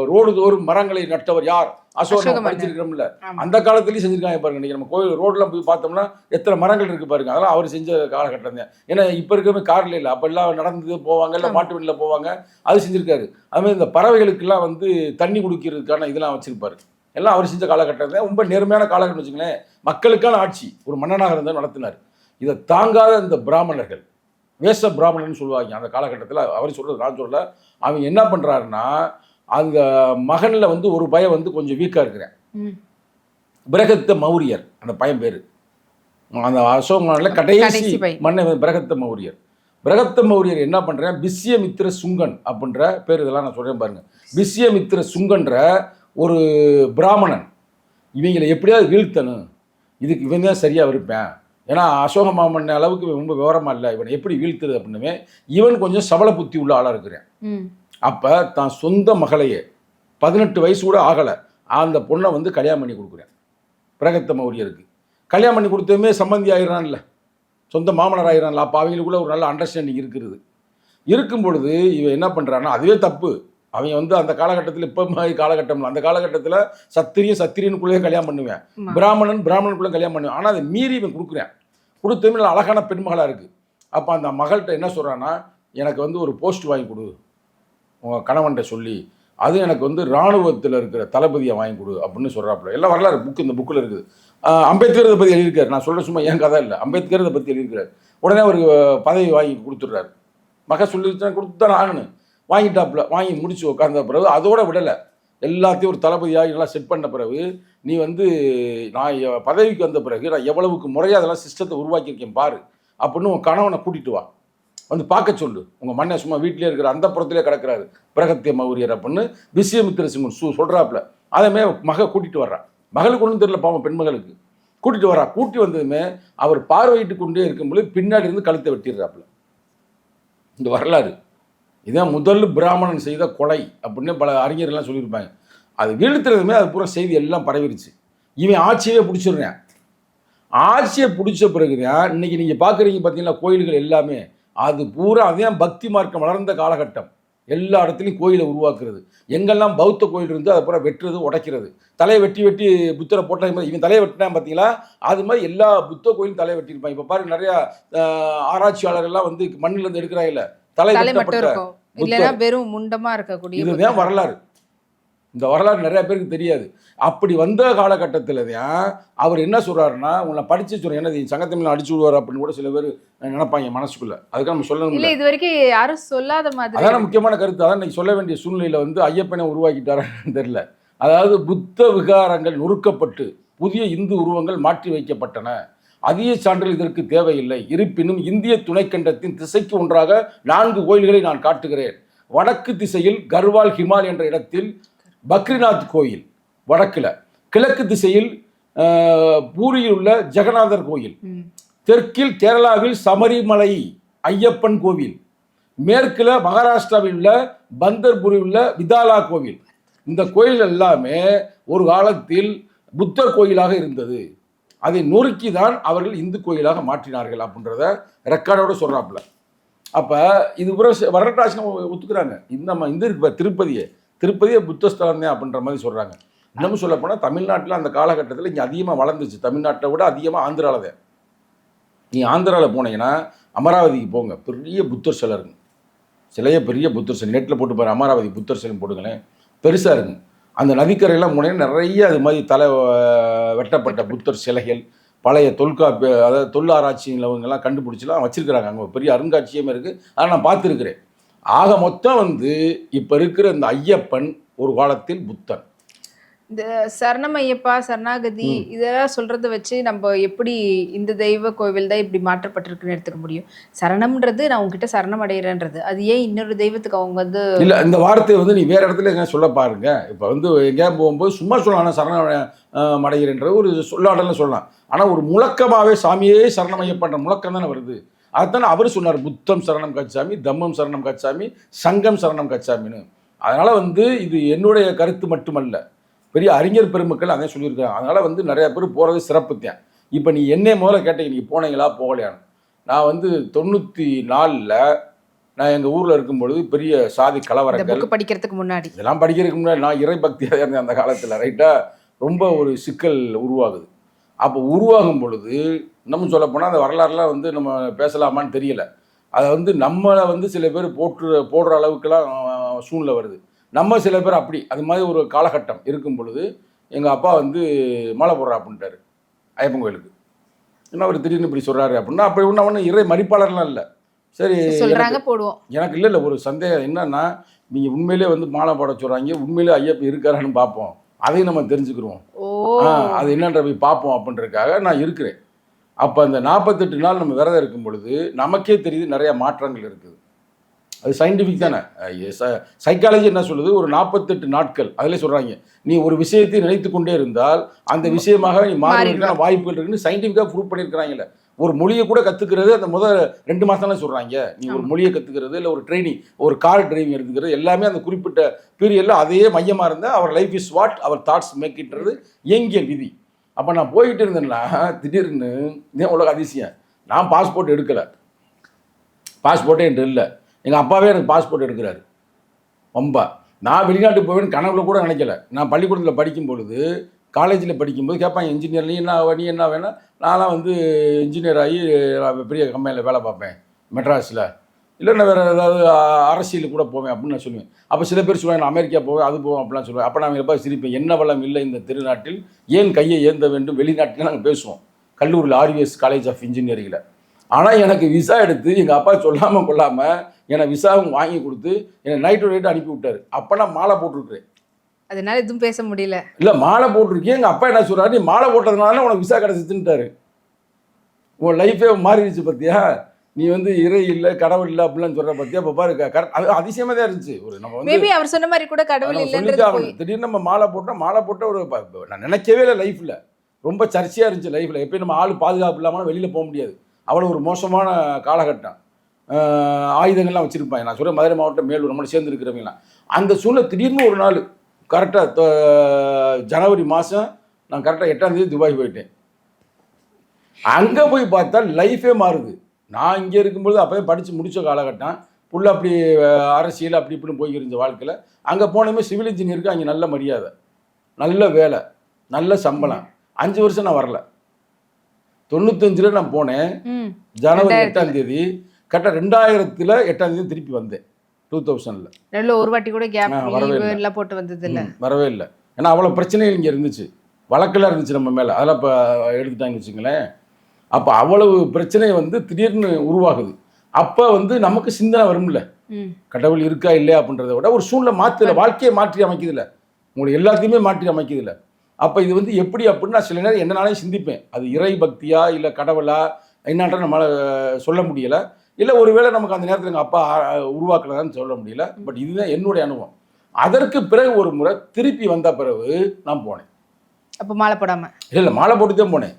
ரோடு தோறும் மரங்களை நட்டவர் யார்? அசோகம் படிச்சிருக்கிறோம்ல, அந்த காலத்துலேயும் செஞ்சுருக்காங்க பாருங்க. நீங்கள் நம்ம கோயில் ரோடெலாம் போய் பார்த்தோம்னா எத்தனை மரங்கள் இருக்குது பாருங்க. அதெல்லாம் அவர் செஞ்ச காலகட்டம் தான். ஏன்னா இப்போ இருக்கிற காரில் இல்லை, அப்போ எல்லாம் நடந்து போவாங்க, இல்லை மாட்டு வண்டியில் போவாங்க, அது செஞ்சுருக்காரு. அதுமாதிரி இந்த பறவைகளுக்கெல்லாம் வந்து தண்ணி குடிக்கிறதுக்கான இதெல்லாம் வச்சுருப்பாரு. எல்லாம் அவர் செஞ்ச காலகட்டம் தான். ரொம்ப நேர்மையான காலகட்டம் வச்சுங்களேன். மக்களுக்கான ஆட்சி ஒரு மன்னனாக இருந்தால் நடத்தினார். இதை தாங்காத இந்த பிராமணர்கள், வேஷ பிராமணன் சொல்லுவாங்க அந்த காலகட்டத்தில். அவர் சொல்கிறது நான் சொல்ல. அவங்க என்ன பண்ணுறாருன்னா, அந்த மகனில் வந்து ஒரு பையன் வந்து கொஞ்சம் வீக்காக இருக்கிறேன், பிரகத்த மௌரியர் அந்த பையன் பேர். அந்த அசோகனில் கடைசி மன்னன் பிரகத்த மௌரியர். பிரகத்த மௌரியர் என்ன பண்ணுறேன், பிஸ்யமித்திர சுங்கன் அப்படின்ற பேர், இதெல்லாம் நான் சொல்கிறேன் பாருங்கள். பிஸ்யமித்திர சுங்கன்ற ஒரு பிராமணன், இவங்களை எப்படியாவது வீழ்த்தணும், இதுக்கு இவன் தான் சரியாக இருப்பேன். ஏன்னா அசோக மாமன் அளவுக்கு ரொம்ப விவரமாக இல்லை, இவனை எப்படி வீழ்த்துறது அப்படின்னுமே இவன் கொஞ்சம் சபல புத்தி உள்ள ஆளாக இருக்கிறேன். அப்போ தான் சொந்த மகளையே 18 வயசு கூட ஆகலை அந்த பொண்ணை வந்து கல்யாணம் பண்ணி கொடுக்குறேன் பிரகத்த மௌரியருக்கு. கல்யாணம் பண்ணி கொடுத்ததுமே சம்பந்தி ஆயிடுறான்ல, சொந்த மாமனார் ஆயிடுறான்ல. அப்போ அவங்களுக்குள்ள ஒரு நல்ல அண்டர்ஸ்டாண்டிங் இருக்கிறது. இருக்கும் பொழுது இவன் என்ன பண்ணுறான்னா, அதுவே தப்பு. அவங்க வந்து அந்த காலகட்டத்தில் இப்போ மாதிரி காலகட்டம்ல, அந்த காலகட்டத்தில் சத்திரியனுக்குள்ளேயே கல்யாணம் பண்ணுவேன், பிராமணனுக்குள்ளே கல்யாணம் பண்ணுவேன். ஆனால் அதை மீறி இவன் கொடுக்குறேன். கொடுத்தமே நல்ல அழகான பெண்மகளாக இருக்குது. அப்போ அந்த மகள்கிட்ட என்ன சொல்கிறான்னா, எனக்கு வந்து ஒரு போஸ்ட் வாங்கி கொடு உங்கள் கணவன்கிட்ட சொல்லி, அது எனக்கு வந்து இராணுவத்தில் இருக்கிற தளபதியை வாங்கி கொடு அப்படின்னு சொல்கிறாப்புல. எல்லாம் வரலாறு புக்கு, இந்த புக்கில் இருக்குது. அம்பேத்கர் இதை பற்றி எழுதியிருக்காரு. நான் சொல்கிற சும்மா என் கதை இல்லை, அம்பேத்கர் இதை பற்றி எழுதியிருக்கிறார். உடனே ஒரு பதவி வாங்கி கொடுத்துட்றாரு. மக சொல்லிட்டு கொடுத்து தான் ஆகணும். வாங்கிட்டாப்புல. வாங்கி முடிச்சு உட்கார்ந்த பிறகு அதோட விடலை, எல்லாத்தையும் ஒரு தளபதியாக நல்லா செட் பண்ண பிறகு, நீ வந்து நான் பதவிக்கு வந்த பிறகு நான் எவ்வளவுக்கு முறையாக அதெல்லாம் சிஸ்டத்தை உருவாக்கியிருக்கேன் பாரு அப்படின்னு உன் கணவனை கூட்டிகிட்டு வா, வந்து பார்க்க சொல்லு. உங்கள் மண்ணை சும்மா வீட்டிலே இருக்கிற அந்த புறத்திலே கிடக்கிறாரு பிரகத்திய மௌரியர் அப்படின்னு விஸ்யமித்திர சிங்கன் சொல்கிறாப்புல. அதேமே மக கூட்டிகிட்டு வர்றான். மகளுக்கு ஒன்றும் தெரியல பாவம், பெண்மகளுக்கு கூட்டிகிட்டு வர்றா. கூட்டி வந்ததுமே அவர் பார்வையிட்டு கொண்டே இருக்கும்போது பின்னாடி இருந்து கழுத்தை வெட்டிடுறாப்புல. இந்த வரலாறு இதான் முதல் பிராமணன் செய்த கொலை அப்படின்னு பல அறிஞர்கள்லாம் சொல்லியிருப்பாங்க. அது வீழ்த்துறதுமே அது பூரா செய்தி எல்லாம் பரவிடுச்சு. இவன் ஆட்சியே பிடிச்சிடுறேன். ஆட்சியை பிடிச்ச பிறகுதான் இன்னைக்கு நீங்கள் பார்க்குறீங்க பார்த்தீங்கன்னா கோயில்கள் எல்லாமே அது பூரா அதே பக்தி மார்க்கம் வளர்ந்த காலகட்டம். எல்லா இடத்துலையும் கோயிலை உருவாக்குறது. எங்கெல்லாம் பௌத்த கோயில் இருந்து அதை பூரா வெட்டுறது, உடைக்கிறது, தலையை வெட்டி வெட்டி புத்தரை போட்டால் இவன் தலையை வெட்டினா பார்த்தீங்களா, அது மாதிரி எல்லா புத்த கோயிலும் தலையை வெட்டியிருப்பாங்க. இப்போ பாருங்க நிறையா ஆராய்ச்சியாளர்கள்லாம் வந்து மண்ணிலேருந்து எடுக்கிறாங்கல்ல, தலை மட்டும் இல்லைன்னா வெறும் முண்டமா இருக்கக்கூடிய இதுதான் வரலாறு. இந்த வரலாறு நிறைய பேருக்கு தெரியாது. அப்படி வந்த காலகட்டத்தில் தான் அவர் என்ன சொல்றாருன்னா, உங்களை படிச்சு சொல்றேன், என்ன சங்கத்தமிழ் அடிச்சு விடுவார் அப்படின்னு கூட சில பேர் நினைப்பாங்க மனசுக்குள்ள. அதுக்காக நம்ம சொல்லணும் இல்லை, இது வரைக்கும் யாரும் சொல்லாத மாதிரி. அதான் முக்கியமான கருத்து. அதான் இன்னைக்கு சொல்ல வேண்டிய சூழ்நிலையில வந்து ஐயப்பனை உருவாக்கிட்டாரான்னு தெரியல. அதாவது புத்த விகாரங்கள் நொறுக்கப்பட்டு புதிய இந்து உருவங்கள் மாற்றி வைக்கப்பட்டன. அதிக சான்றிதழ் இதற்கு தேவையில்லை. இருப்பினும் இந்திய துணைக்கண்டத்தின் திசைக்கு ஒன்றாக 4 கோயில்களை நான் காட்டுகிறேன். வடக்கு திசையில் கர்வால் ஹிமால் என்ற இடத்தில் பக்ரிநாத் கோயில் வடக்கில், கிழக்கு திசையில் பூரியில் உள்ள ஜெகநாதர் கோயில், தெற்கில் கேரளாவில் சபரிமலை ஐயப்பன் கோவில், மேற்கில் மகாராஷ்டிராவில் உள்ள பந்தர்பூரில் உள்ள விதாலா கோவில். இந்த கோயில் எல்லாமே ஒரு காலத்தில் புத்தர் கோயிலாக இருந்தது. அதை நொறுக்கி தான் அவர்கள் இந்து கோயிலாக மாற்றினார்கள் அப்படின்றத ரெக்கார்டோடு சொல்கிறாப்புல. அப்போ இது வரலாற்றாட்சி ஒத்துக்கிறாங்க. இந்த இருக்கு திருப்பதியே புத்தஸ்தலம் தான் அப்படின்ற மாதிரி சொல்கிறாங்க. இன்னமும் சொல்ல போனால் தமிழ்நாட்டில் அந்த காலகட்டத்தில் இங்கே அதிகமாக வளர்ந்துச்சு. தமிழ்நாட்டை விட அதிகமாக ஆந்திராவில் தான். நீ ஆந்திராவில் போனீங்கன்னா அமராவதிக்கு போங்க, பெரிய புத்தர் சிலை இருக்குங்க. சிலையே பெரிய புத்தர் சிலை, நெட்டில் போட்டு பாரு, அமராவதி புத்தர் சிலை போட்டுங்களேன், பெருசாக இருக்குங்க. அந்த நதிக்கரையெல்லாம் போனீங்கன்னா நிறைய அது மாதிரி தலை வெட்டப்பட்ட புத்தர் சிலைகள், பழைய அதாவது தொல்லாராய்ச்சிங்களவங்கெல்லாம் கண்டுபிடிச்சிலாம் வச்சுருக்கிறாங்க. அங்கே பெரிய அருங்காட்சியமே இருக்குது. அதை நான் பார்த்துருக்கிறேன். ஆக மொத்தம் வந்து இப்போ இருக்கிற இந்த ஐயப்பன் ஒரு காலத்தில் புத்தன். இந்த சரணம் ஐயப்பா, சரணாகதி இதெல்லாம் சொல்றத வச்சு நம்ம எப்படி இந்த தெய்வ கோவில் தான் இப்படி மாற்றப்பட்டிருக்குன்னு எடுத்துக்க முடியும்? சரணம்ன்றது நான் உங்ககிட்ட சரணம் அடைகிறேன்றது. அது ஏன் இன்னொரு தெய்வத்துக்கு அவங்க வந்து இல்லை, இந்த வார்த்தையை வந்து நீ வேற இடத்துல எங்கேயா சொல்ல பாருங்க. இப்போ வந்து எங்கேயா போகும்போது சும்மா சொல்லலாம் சரணம் அடைகிறேன்ற ஒரு சொல்லாடலாம் சொல்லலாம். ஆனால் ஒரு முழக்கமாகவே சாமியே சரணம் ஐயப்பன்ற முழக்கம் தானே வருது. அதுதானே அவர் சொன்னார், புத்தம் சரணம் கச்சாமி, தம்மம் சரணம் கச்சாமி, சங்கம் சரணம் கச்சாமின்னு. அதனால் வந்து இது என்னுடைய கருத்து மட்டுமல்ல, பெரிய அறிஞர் பெருமக்கள் அதே சொல்லியிருக்காங்க. அதனால் வந்து நிறைய பேர் போகிறது சிறப்புத்தேன். இப்போ நீ என்னை முதல்ல கேட்டீங்க, நீ போனீங்களா போகலையான்னு. நான் வந்து 94ல் நான் எங்கள் ஊரில் இருக்கும்பொழுது பெரிய சாதி இந்த கலவரங்கள் புக் படிக்கிறதுக்கு முன்னாடி இதெல்லாம் படிக்கிறதுக்கு முன்னாடி நான் இறை பக்தியாக இருந்தேன் அந்த காலத்தில். ரைட்டாக ரொம்ப ஒரு சிக்கல் உருவாகுது. அப்போ உருவாகும் பொழுது நம்ம சொல்லப்போனால் அந்த வரலாறுலாம் வந்து நம்ம பேசலாமான்னு தெரியல. அதை வந்து நம்மளை வந்து சில பேர் போடுற அளவுக்குலாம் சூழ்நிலை வருது. நம்ம சில பேர் அப்படி அது மாதிரி ஒரு காலகட்டம் இருக்கும் பொழுது எங்கள் அப்பா வந்து மாலை போடுறா அப்படின்ட்டாரு ஐயப்பன் கோயிலுக்கு. என்ன அவர் திடீர்னு இப்படி சொல்கிறாரு அப்படின்னா, அப்படி ஒன்றும் இறை மதிப்பாளர்லாம் இல்லை. சரி சொல்றாங்க, போடுவோம். எனக்கு இல்லை ஒரு சந்தேகம் என்னன்னா, நீங்கள் உண்மையிலே வந்து மாலை போட சொல்கிறாங்க, உண்மையிலே ஐயப்பன் இருக்காரான்னு பார்ப்போம், அதையும் நம்ம தெரிஞ்சுக்கிறோம். அது என்னன்ற போய் பார்ப்போம் அப்படின்றதுக்காக நான் இருக்கிறேன். அப்போ அந்த 48 நாள் நம்ம விரதம் இருக்கும் பொழுது நமக்கே தெரியுது நிறைய மாற்றங்கள் இருக்குது. அது சயின்டிஃபிக் தானே. சைக்காலஜி என்ன சொல்லுது, ஒரு 48 நாட்கள் அதில் சொல்கிறாங்க, நீ ஒரு விஷயத்தை நினைத்து கொண்டே இருந்தால் அந்த விஷயமாக நீ மாறுவதற்கான வாய்ப்புகள் இருக்குன்னு சயின்டிஃபிக்காக ப்ரூவ் பண்ணியிருக்கிறாங்கல்ல. ஒரு மொழியை கூட கற்றுக்கிறது அந்த முதல் 2 மாதம் தானே சொல்கிறாங்க. நீ ஒரு மொழியை கற்றுக்கிறது இல்லை ஒரு ட்ரைனிங், ஒரு கார் டிரைவிங் எடுத்துக்கிறது எல்லாமே அந்த குறிப்பிட்ட பீரியடில் அதையே மையமாக இருந்தால் அவர் லைஃப் இஸ் வாட் அவர் தாட்ஸ் மேக்கின்றது இயங்கியல் விதி. அப்போ நான் போய்கிட்டு இருந்தேன்னா திடீர்னு இதே உலக அதிசயம், நான் பாஸ்போர்ட் எடுக்கலை, பாஸ்போர்ட்டே என்கிட்ட இல்லை. எங்கள் அப்பாவே எனக்கு பாஸ்போர்ட் எடுக்கிறாரு. ரொம்ப நான் வெளிநாட்டுக்கு போவேன்னு கனவுல கூட நினைக்கல. நான் பள்ளிக்கூடத்தில் படிக்கும் பொழுது காலேஜில் படிக்கும்போது கேட்பாங்க, இன்ஜினியர் நீ என்ன வேணும், நான்லாம் வந்து இன்ஜினியர் ஆகி பெரிய கம்பெனியில் வேலை பார்ப்பேன் மெட்ராஸில், இல்லைன்னா வேறு ஏதாவது அரசியல் கூட போவேன் அப்படின்னு நான் சொல்லுவேன். அப்போ சில பேர் சொல்லுவேன் நான் அமெரிக்கா போவேன் அது போவேன் அப்படிலாம் சொல்லுவேன். அப்போ நான் எப்போ சிரிப்பேன், என்ன வளம் இல்லை இந்த திருநாட்டில் ஏன் கையை ஏந்த வேண்டும், வெளிநாட்டில் நாங்கள் பேசுவோம் கல்லூரியில் ஆர்விஎஸ் காலேஜ் ஆஃப் இன்ஜினியரிங்கில். ஆனால் எனக்கு விசா எடுத்து எங்கள் அப்பா சொல்லாமல் கொள்ளாமல் என்னை விசாவும் வாங்கி கொடுத்து என்னை நைட்டு அனுப்பி விட்டார். அப்போ நான் மாலை போட்டிருக்கிறேன், அதனால எதுவும் பேச முடியல. இல்லை மாலை போட்டிருக்கேன். எங்கள் அப்பா என்ன சொல்கிறாரு, நீ மாலை போட்டதுனால உனக்கு விசா கிடச்சிச்சுன்ட்டாரு. உன் லைஃபே மாறிடுச்சு பார்த்தியா, நீ வந்து இறை இல்லை கடவுள் இல்லை அப்படிலாம் சொல்கிற பார்த்தியா. இப்போ பாரு கரெக்ட், அது அதிசயமாக தான் இருந்துச்சு. ஒரு நம்ம வந்து மேபி அவர் சொன்ன மாதிரி கூட கடவுள் இல்லைன்றது திடீர்னு நம்ம மாலை போட்ட ஒரு நான் நினைக்கவே இல்லை லைஃப்பில். ரொம்ப சர்ச்சையாக இருந்துச்சு லைஃப்பில். எப்பயும் நம்ம ஆள் பாதுகாப்பு இல்லாமல் வெளியில் போக முடியாது, அவ்வளோ ஒரு மோசமான காலகட்டம். ஆயுதங்கள்லாம் வச்சுருப்பாங்க. நான் சொல்கிறேன் மதுரை மாவட்டம் மேலூர் நம்மளை சேர்ந்து இருக்கிறவங்களாம். அந்த சூழ்நிலை திடீர்னு ஒரு நாள் கரெக்டாக ஜனவரி மாதம் நான் கரெக்டாக 8ஆம் தேதி துபாய் போயிட்டேன். அங்கே போய் பார்த்தா லைஃபே மாறுது. நான் இங்கே இருக்கும்போது அப்போயே படித்து முடித்த காலகட்டம் ஃபுல்லாக அப்படி அரசியல் அப்படி இப்படின்னு போயிருந்த வாழ்க்கையில். அங்கே போனமே சிவில் இன்ஜினியருக்கு அங்கே நல்ல மரியாதை, நல்ல வேலை, நல்ல சம்பளம். 5 வருஷம் நான் வரல. 95ல் நான் போனேன் ஜனவரி 8ஆம் தேதி, கரெக்டாக 2000ல் 8ஆம் தேதி திருப்பி வந்தேன். 2000ல் நல்ல ஒரு வாட்டி கூட கேப் எல்லாம் போட்டு வந்தது இல்லை, வரவே இல்லை. ஏன்னா அவ்வளோ பிரச்சனைகள் இங்கே இருந்துச்சு, வழக்கெல்லாம் இருந்துச்சு நம்ம மேலே, அதெல்லாம் இப்போ எடுத்துட்டாங்க வச்சுங்களேன். அப்போ அவ்வளவு பிரச்சனை வந்து திடீர்னு உருவாகுது. அப்போ வந்து நமக்கு சிந்தனை வரும்ல, கடவுள் இருக்கா இல்லையா அப்படின்றத விட ஒரு சூழ்நிலை மாற்றுல, வாழ்க்கையை மாற்றி அமைக்குதில்ல, உங்களுக்கு எல்லாத்தையுமே மாற்றி அமைக்குதில்ல. அப்போ இது வந்து எப்படி அப்படின்னு நான் சில நேரம் என்னனாலையும் சிந்திப்பேன். அது இறை பக்தியா இல்லை கடவுளா என்னன்ற நம்மளால் சொல்ல முடியலை. இல்லை ஒருவேளை நமக்கு அந்த நேரத்தில் எங்கள் அப்பா உருவாக்கலான்னு சொல்ல முடியல. பட் இதுதான் என்னுடைய அனுபவம். அதற்கு பிறகு ஒரு முறை திருப்பி வந்த பிறகு நான் போனேன். அப்போ மாலை போடாமல் இல்லை மாலை போட்டு தான் போனேன்.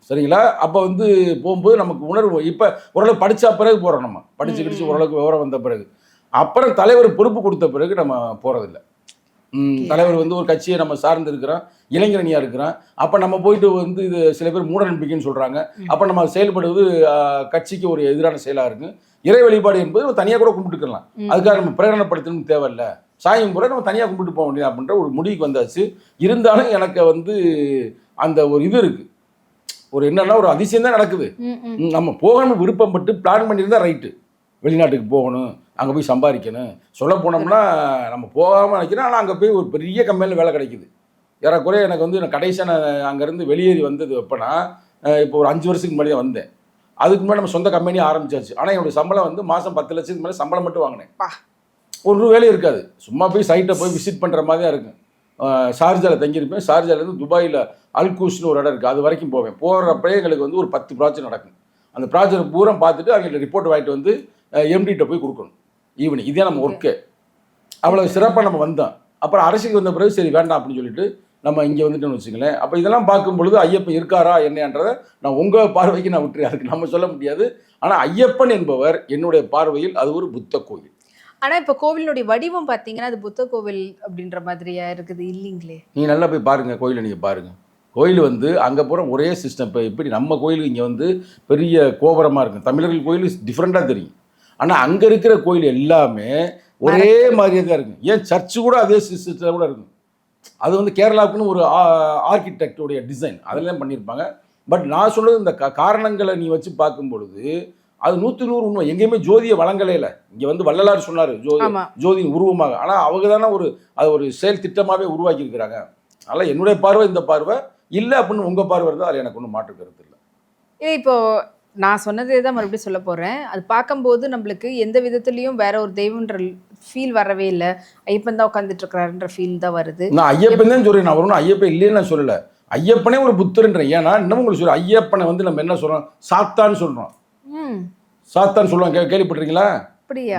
சரிங்களா. அப்போ வந்து போகும்போது நமக்கு உணர்வு, இப்போ ஓரளவு படித்த பிறகு போகிறோம், நம்ம படித்து கிடிச்சு ஓரளவுக்கு விவரம் வந்த பிறகு. அப்புறம் தலைவர் பொறுப்பு கொடுத்த பிறகு நம்ம போகிறதில்ல. தலைவர் வந்து ஒரு கட்சியை நம்ம சார்ந்து இருக்கிறோம், இளைஞரணியாக இருக்கிறோம். அப்போ நம்ம போயிட்டு வந்து இது சில பேர் மூட நம்பிக்கைன்னு சொல்கிறாங்க. அப்போ நம்ம செயல்படுவது கட்சிக்கு ஒரு எதிரான செயலாக இருக்குது. இறை வழிபாடு என்பது நம்ம தனியாக கூட கும்பிட்டுக்கலாம், அதுக்காக நம்ம பிரகடனப்படுத்தணும்னு தேவையில்லை. சாயம் கூட நம்ம தனியாக கும்பிட்டு போக முடியாது அப்படின்ற ஒரு முடிவுக்கு வந்தாச்சு. இருந்தாலும் எனக்கு வந்து அந்த ஒரு இது இருக்குது, ஒரு என்னன்னா ஒரு அதிசயம் தான் நடக்குது. நம்ம போகணும் விருப்பப்பட்டு பிளான் பண்ணியிருந்தா ரைட்டு, வெளிநாட்டுக்கு போகணும், அங்கே போய் சம்பாதிக்கணும். சொல்ல போனோம்னா நம்ம போகாமல் நினைக்கிறோம். ஆனால் அங்கே போய் ஒரு பெரிய கம்பெனியில் வேலை கிடைக்குது. ஏறக்குறைய எனக்கு வந்து நான் கடைசியாக நான் அங்கேருந்து வெளியேறி வந்தது எப்போனா இப்போ ஒரு 5 வருஷத்துக்கு முன்னாடி தான் வந்தேன். அதுக்கு முன்னாடி நம்ம சொந்த கம்பெனி ஆரம்பிச்சாச்சு. ஆனால் என்னுடைய சம்பளம் வந்து மாதம் 10 லட்சத்துக்கு மேலே சம்பளம் மட்டும் வாங்கினேன். ஒரு வேலையும் இருக்காது, சும்மா போய் சைட்டை போய் விசிட் பண்ணுற மாதிரி தான் இருக்கும். ஷார்ஜாவில் தங்கியிருப்பேன். ஷார்ஜாலேருந்து துபாயில் அல்கூஸ்னு ஒரு இடம் இருக்குது, அது வரைக்கும் போவேன். போகிறப்பயே எங்களுக்கு வந்து ஒரு 10 ப்ராஜெக்ட் நடக்கும். அந்த ப்ராஜெக்ட் பூரா பார்த்துட்டு அவங்கள்ட்ட ரிப்போர்ட் வாங்கிட்டு வந்து எம்டிகிட்ட போய் கொடுக்கணும் ஈவினிங். இதே நம்ம ஒர்க்கு. அவ்வளோ சிறப்பாக நம்ம வந்தோம். அப்புறம் அரசுக்கு வந்த பிறகு சரி வேண்டாம் அப்படின்னு சொல்லிட்டு நம்ம இங்கே வந்துட்டோம்னு வச்சுங்களேன். அப்போ இதெல்லாம் பார்க்கும் பொழுது ஐயப்பன் இருக்காரா என்னன்றதை நான் உங்கள் பார்வைக்கு நான் விட்டுறேன், அதுக்கு நம்ம சொல்ல முடியாது. ஆனால் ஐயப்பன் என்பவர் என்னுடைய பார்வையில் அது ஒரு புத்த கோயில். ஆனால் இப்போ கோவிலினுடைய வடிவம் பார்த்தீங்கன்னா அது புத்த கோவில் அப்படின்ற மாதிரியா இருக்குது இல்லைங்களே? நீங்கள் நல்லா போய் பாருங்கள், கோயிலை நீங்கள் பாருங்கள். கோயில் வந்து அங்கே போகிற ஒரே சிஸ்டம். இப்போ எப்படி நம்ம கோயில் இங்கே வந்து பெரிய கோபுரமாக இருக்கும், தமிழர்கள் கோயில் டிஃப்ரெண்ட்டாக தெரியும். ஆனால் அங்கே இருக்கிற கோயில் எல்லாமே ஒரே மாதிரியே தான் இருக்கும். ஏன் சர்ச்சு கூட அதே சிஸ்டத்தில் கூட இருக்கும். அது வந்து கேரளாவுக்குன்னு ஒரு ஆர்கிடெக்டோடைய டிசைன் அதெல்லாம் பண்ணியிருப்பாங்க. பட் நான் சொல்கிறது இந்த காரணங்களை நீ வச்சு பார்க்கும் பொழுது அது 100% உண்மை. எங்கேயுமே ஜோதியை வழங்கலே இல்லை. இங்கே வந்து வள்ளலார் சொன்னார் ஜோதியின் உருவமாக. ஆனால் அவங்க தானே அது ஒரு செயல் திட்டமாகவே உருவாக்கியிருக்கிறாங்க. அதனால் என்னுடைய பார்வை இந்த பார்வை இல்லை அப்படின்னு உங்கள் பார்வை இருந்தால் அதில் எனக்கு ஒன்றும் மாற்று கருத்து இல்லை. இல்லை, இப்போது நான் சொன்னதே தான் மறுபடியும் சொல்ல போகிறேன். அது பார்க்கும்போது நம்மளுக்கு எந்த விதத்துலேயும் வேற ஒரு தெய்வன்ற ஃபீல் வரவே இல்லை. ஐயப்பன் தான் உட்காந்துட்டு இருக்கிறாருன்ற ஃபீல் தான் வருது. நான் ஐயப்பன் தான் சொல்கிறேன், நான் வரணும் ஐயப்பன் இல்லைன்னு நான் சொல்லலை. ஐயப்பனே ஒரு புத்தர்ன்றேன். ஏன்னா இன்னமும் உங்களுக்கு சொல்கிறேன், ஐயப்பனை வந்து நம்ம என்ன சொல்கிறோம், சாத்தான்னு சொல்கிறோம். சாத்தான்னு சொல்லுவாங்க, கேள்விப்பட்டிருக்கீங்களா?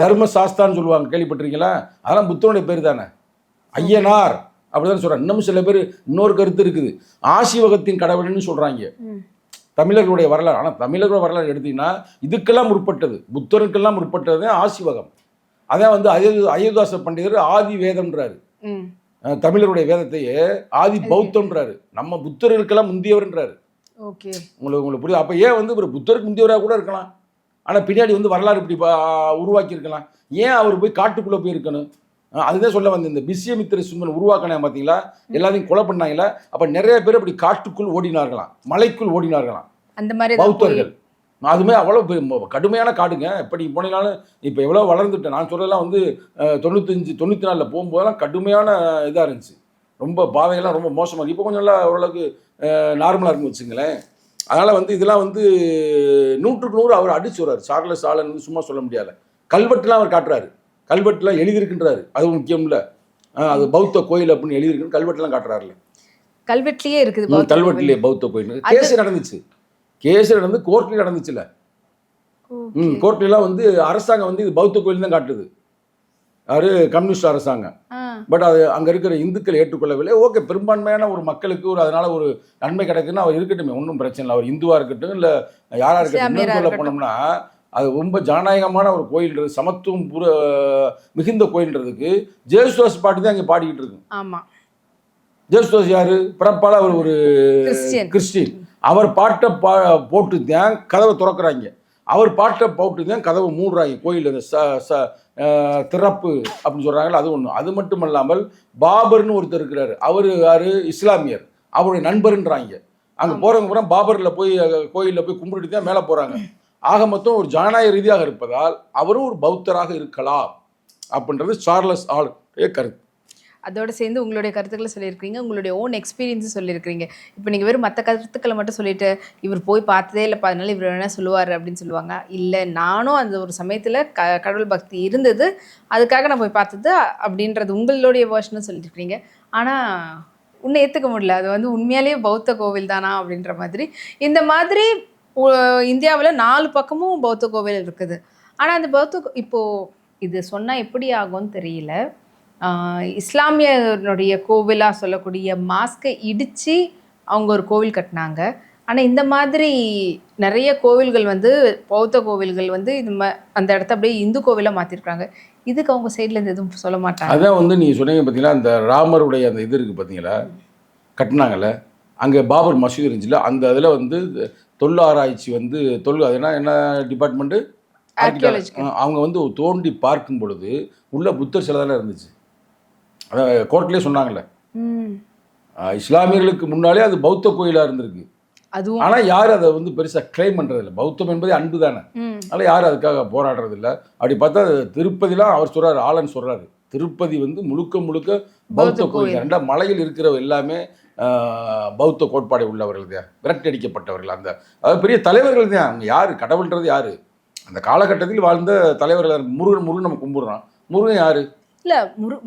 தர்ம சாஸ்தான்னு சொல்லுவாங்க, கேள்விப்பட்டிருக்கீங்களா? அதெல்லாம் புத்தனுடைய பேர் தானே. ஐயனார் அப்படிதான் சொல்கிறாங்க. இன்னமும் சில பேர் இன்னொரு கருத்து இருக்குது, ஆசிவகத்தின் கடவுள்னு சொல்கிறாங்க தமிழர்களுடைய வரலாறு. ஆனால் தமிழர்களுடைய வரலாறு எடுத்தீங்கன்னா இதுக்கெல்லாம் முற்பட்டது, புத்தருக்கெல்லாம் முற்பட்டது ஆசிவகம். அதான் வந்து அயோத்தியாச பண்டிதர் ஆதி வேதம்ன்றாரு. தமிழருடைய வேதத்தையே ஆதி பௌத்தம்ன்றாரு. நம்ம புத்தர்களுக்கெல்லாம் முந்தியவர்ன்றாரு. உங்களுக்கு புரியுது? அப்போ ஏன் வந்து ஒரு புத்தருக்கு முந்தியவராக கூட இருக்கலாம், ஆனால் பின்னாடி வந்து வரலாறு இப்படி உருவாக்கி இருக்கலாம். ஏன் அவர் போய் காட்டுக்குள்ளே போய் இருக்கணும்? அதுதான் சொல்ல வந்து இந்த பிஸ்யமித்திர சுங்கன் உருவாக்கினா பார்த்தீங்களா, எல்லாத்தையும் கொலை பண்ணாங்களா. அப்போ நிறைய பேர் அப்படி காட்டுக்குள் ஓடினார்களாம், மலைக்குள் ஓடினார்களாம் அந்த மாதிரி பௌத்தர்கள். அதுமாதிரி அவ்வளோ கடுமையான காடுங்க. இப்போ நீங்கள் போனீங்கனாலும் இப்போ எவ்வளோ வளர்ந்துட்டேன். நான் சொல்கிறதெல்லாம் வந்து 95-94 போகும்போதெல்லாம் கடுமையான இதாக இருந்துச்சு. ரொம்ப பாதைகள்லாம் ரொம்ப மோசமாக இருக்குது. இப்போ கொஞ்சம் நல்லா ஓரளவுக்கு நார்மலாக இருக்குன்னு வச்சுங்களேன். அதனால் வந்து இதெல்லாம் வந்து 100க்கு 100 அவர் அடிச்சு வர்றாரு. சார்லஸ் ஆலன் வந்து சும்மா சொல்ல முடியாது. கல்வெட்டுலாம் அவர் காட்டுறாரு, கல்வெட்டுலாம் எழுதியிருக்குன்றாரு. அது முக்கியம் இல்லை, அது பௌத்த கோயில் அப்படின்னு எழுதியிருக்குன்னு கல்வெட்டுலாம் காட்டுறாருல. கல்வெட்டுலேயே இருக்குது, கல்வெட்டுலேயே பௌத்த கோயில். கேஸ் நடந்துச்சு, கேஸ் நடந்து கோர்ட்லேயும் நடந்துச்சுல. கோர்ட்லாம் வந்து அரசாங்கம் வந்து இது பௌத்த கோயில் தான் காட்டுது, யாரு கம்யூனிஸ்ட் அரசாங்கம். பட் அது அங்கே இருக்கிற இந்துக்கள் ஏற்றுக்கொள்ளவில்லை. ஓகே, பெரும்பான்மையான ஒரு மக்களுக்கு ஒரு அதனால ஒரு நன்மை கிடைக்குன்னு அவர் இருக்கட்டும், ஒன்றும் பிரச்சனை இல்லை. அவர் இந்துவாக இருக்கட்டும் இல்லை யாராக இருக்கட்டும், சொல்ல போனோம்னா அது ரொம்ப ஜனநாயகமான ஒரு கோயில்ன்றது, சமத்துவம் மிகுந்த கோயில்ன்றதுக்கு ஜேசுதாஸ் பாட்டு தான் அங்கே பாடிக்கிட்டு இருக்கு. ஆமாம், ஜேசுதாஸ் யாரு? பிறப்பால் அவர் ஒரு கிறிஸ்டின். அவர் பாட்டை போட்டு தான் கதவை திறக்கிறாங்க, அவர் பாட்டை போட்டு தான் கதவை மூடுறாங்க கோயில். அந்த திறப்பு அப்படின்னு சொல்கிறாங்களா, அது ஒன்று. அது மட்டும் இல்லாமல் பாபர்னு ஒருத்தர் இருக்கிறாரு, அவர் யார்? இஸ்லாமியர், அவருடைய நண்பருன்றாங்க. அங்கே போகிறவங்க பூரா பாபரில் போய் கோயிலில் போய் கும்பிட்டுட்டு தான் மேலே போகிறாங்க. ஆக மொத்தம் ஒரு ஜனநாயக ரீதியாக இருப்பதால் அவரும் ஒரு பௌத்தராக இருக்கலாம் அப்படின்றது சார்லஸ் ஆளுடைய கருத்து. அதோடு சேர்ந்து உங்களுடைய கருத்துக்களை சொல்லியிருக்கிறீங்க, உங்களுடைய ஓன் எக்ஸ்பீரியன்ஸும் சொல்லியிருக்கிறீங்க. இப்போ நீங்கள் வெறும் மற்ற கருத்துக்களை மட்டும் சொல்லிட்டு இவர் போய் பார்த்ததே இல்லைப்பா அதனால இவர் என்ன சொல்லுவார் அப்படின்னு சொல்லுவாங்க. இல்லை, நானும் அந்த ஒரு சமயத்தில் கடவுள் பக்தி இருந்தது, அதுக்காக நான் போய் பார்த்தது அப்படின்றது உங்களுடைய வேர்ஷனும் சொல்லியிருக்கிறீங்க. ஆனால் இன்னும் ஏற்றுக்க முடியல, அது வந்து உண்மையாலேயே பௌத்த கோவில் தானா அப்படின்ற மாதிரி. இந்த மாதிரி இந்தியாவில் 4 பக்கமும் பௌத்த கோவில் இருக்குது. ஆனால் அந்த இப்போது இது சொன்னால் எப்படி ஆகும்னு தெரியல. இஸ்லாமியனுடைய கோவிலாக சொல்லக்கூடிய மாஸ்கை இடித்து அவங்க ஒரு கோவில் கட்டினாங்க. ஆனால் இந்த மாதிரி நிறைய கோவில்கள் வந்து பௌத்த கோவில்கள் வந்து அந்த இடத்த அப்படியே இந்து கோவிலாக மாற்றிருக்காங்க. இதுக்கு அவங்க சைட்லேருந்து எதுவும் சொல்ல மாட்டாங்க. அதான் வந்து நீங்கள் சொன்னீங்க பார்த்தீங்களா, அந்த ராமருடைய அந்த இது இருக்குது பார்த்தீங்களா, கட்டினாங்கல்ல, அங்கே பாபர் மசூதி இருந்துச்சுல, அந்த இதில் வந்து தொல்லாராய்ச்சி வந்து அது என்ன டிபார்ட்மெண்ட்டு, அவங்க வந்து தோண்டி பார்க்கும் பொழுது உள்ள புத்தர் சிலை தானே இருந்துச்சு. அதை கோர்ட்லேயே சொன்னாங்கல்ல, இஸ்லாமியர்களுக்கு முன்னாலே அது பௌத்த கோயிலாக இருந்திருக்கு. ஆனால் யாரும் அதை வந்து பெருசாக கிளைம் பண்ணுறதில்ல. பௌத்தம் என்பதே அன்பு தானே, அதனால் யாரும் அதுக்காக போராடுறது இல்லை. அப்படி பார்த்தா திருப்பதிலாம் அவர் சொல்கிறார், ஆலன் சொல்கிறாரு, திருப்பதி வந்து முழுக்க முழுக்க பௌத்த கோயில். ரெண்டா மலையில் இருக்கிற எல்லாமே பௌத்த கோட்பாடை உள்ளவர்கள் தான், விரட்டி அடிக்கப்பட்டவர்கள். அதாவது பெரிய தலைவர்கள் தான். அவங்க யார்? கடவுள்ன்றது யார்? அந்த காலகட்டத்தில் வாழ்ந்த தலைவர்கள். முருகன் நம்ம கும்பிடுறோம். முருகன் யார்? இல்ல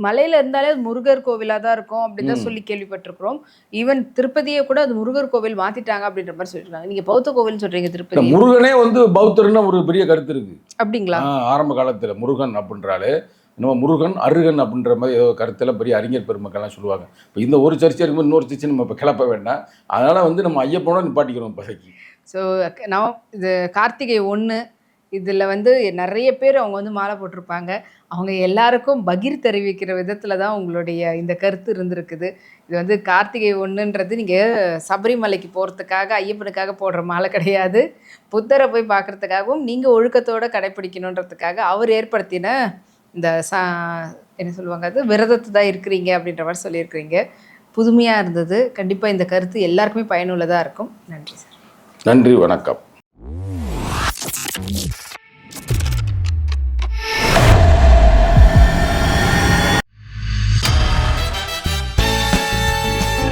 மலையில இருந்தாலே அது முருகர் கோவிலா தான் இருக்கும் அப்படிதான் சொல்லி கேள்விப்பட்டிருக்கிறோம். ஈவன் திருப்பதியை கூட அது முருகர் கோவில் மாத்திட்டாங்க அப்படின்ற மாதிரி சொல்லிருக்காங்க. நீங்க பௌத்த கோவில் சொல்றீங்க திருப்பதி. முருகனே பௌத்தர்னு ஒரு பெரிய கருத்து இருக்கு அப்படிங்களா? ஆரம்ப காலத்துல முருகன் அப்படின்றாலே நம்ம முருகன் அருகன் அப்படின்ற மாதிரி ஏதோ கருத்துல பெரிய அறிஞர் பெருமக்கள்லாம் சொல்லுவாங்க. இப்போ இந்த ஒரு சர்ச்சை இருக்கும்போது இன்னொரு சர்ச்சை நம்ம இப்போ கிளப்ப வேண்டாம். அதனால நம்ம ஐயப்பனோட நிப்பாட்டிக்கிறோம் இப்போதைக்கு. ஸோ இது கார்த்திகை 1 இதில் நிறைய பேர் அவங்க மாலை போட்டிருப்பாங்க. அவங்க எல்லாருக்கும் பகிர் தெரிவிக்கிற விதத்தில் தான் உங்களுடைய இந்த கருத்து இருந்திருக்குது. இது கார்த்திகை 1ன்றது நீங்கள் சபரிமலைக்கு போகிறதுக்காக ஐயப்பனுக்காக போடுற மாலை கிடையாது. புத்தரை போய் பார்க்குறதுக்காகவும் நீங்கள் ஒழுக்கத்தோடு கடைப்பிடிக்கணுன்றதுக்காக அவர் ஏற்படுத்தின இந்த என்ன சொல்லுவாங்க, அது விரதத்தை தான் இருக்கிறீங்க அப்படின்ற மாதிரி சொல்லியிருக்கிறீங்க. புதுமையாக இருந்தது. கண்டிப்பாக இந்த கருத்து எல்லாருக்குமே பயனுள்ளதாக இருக்கும். நன்றி சார். நன்றி, வணக்கம்.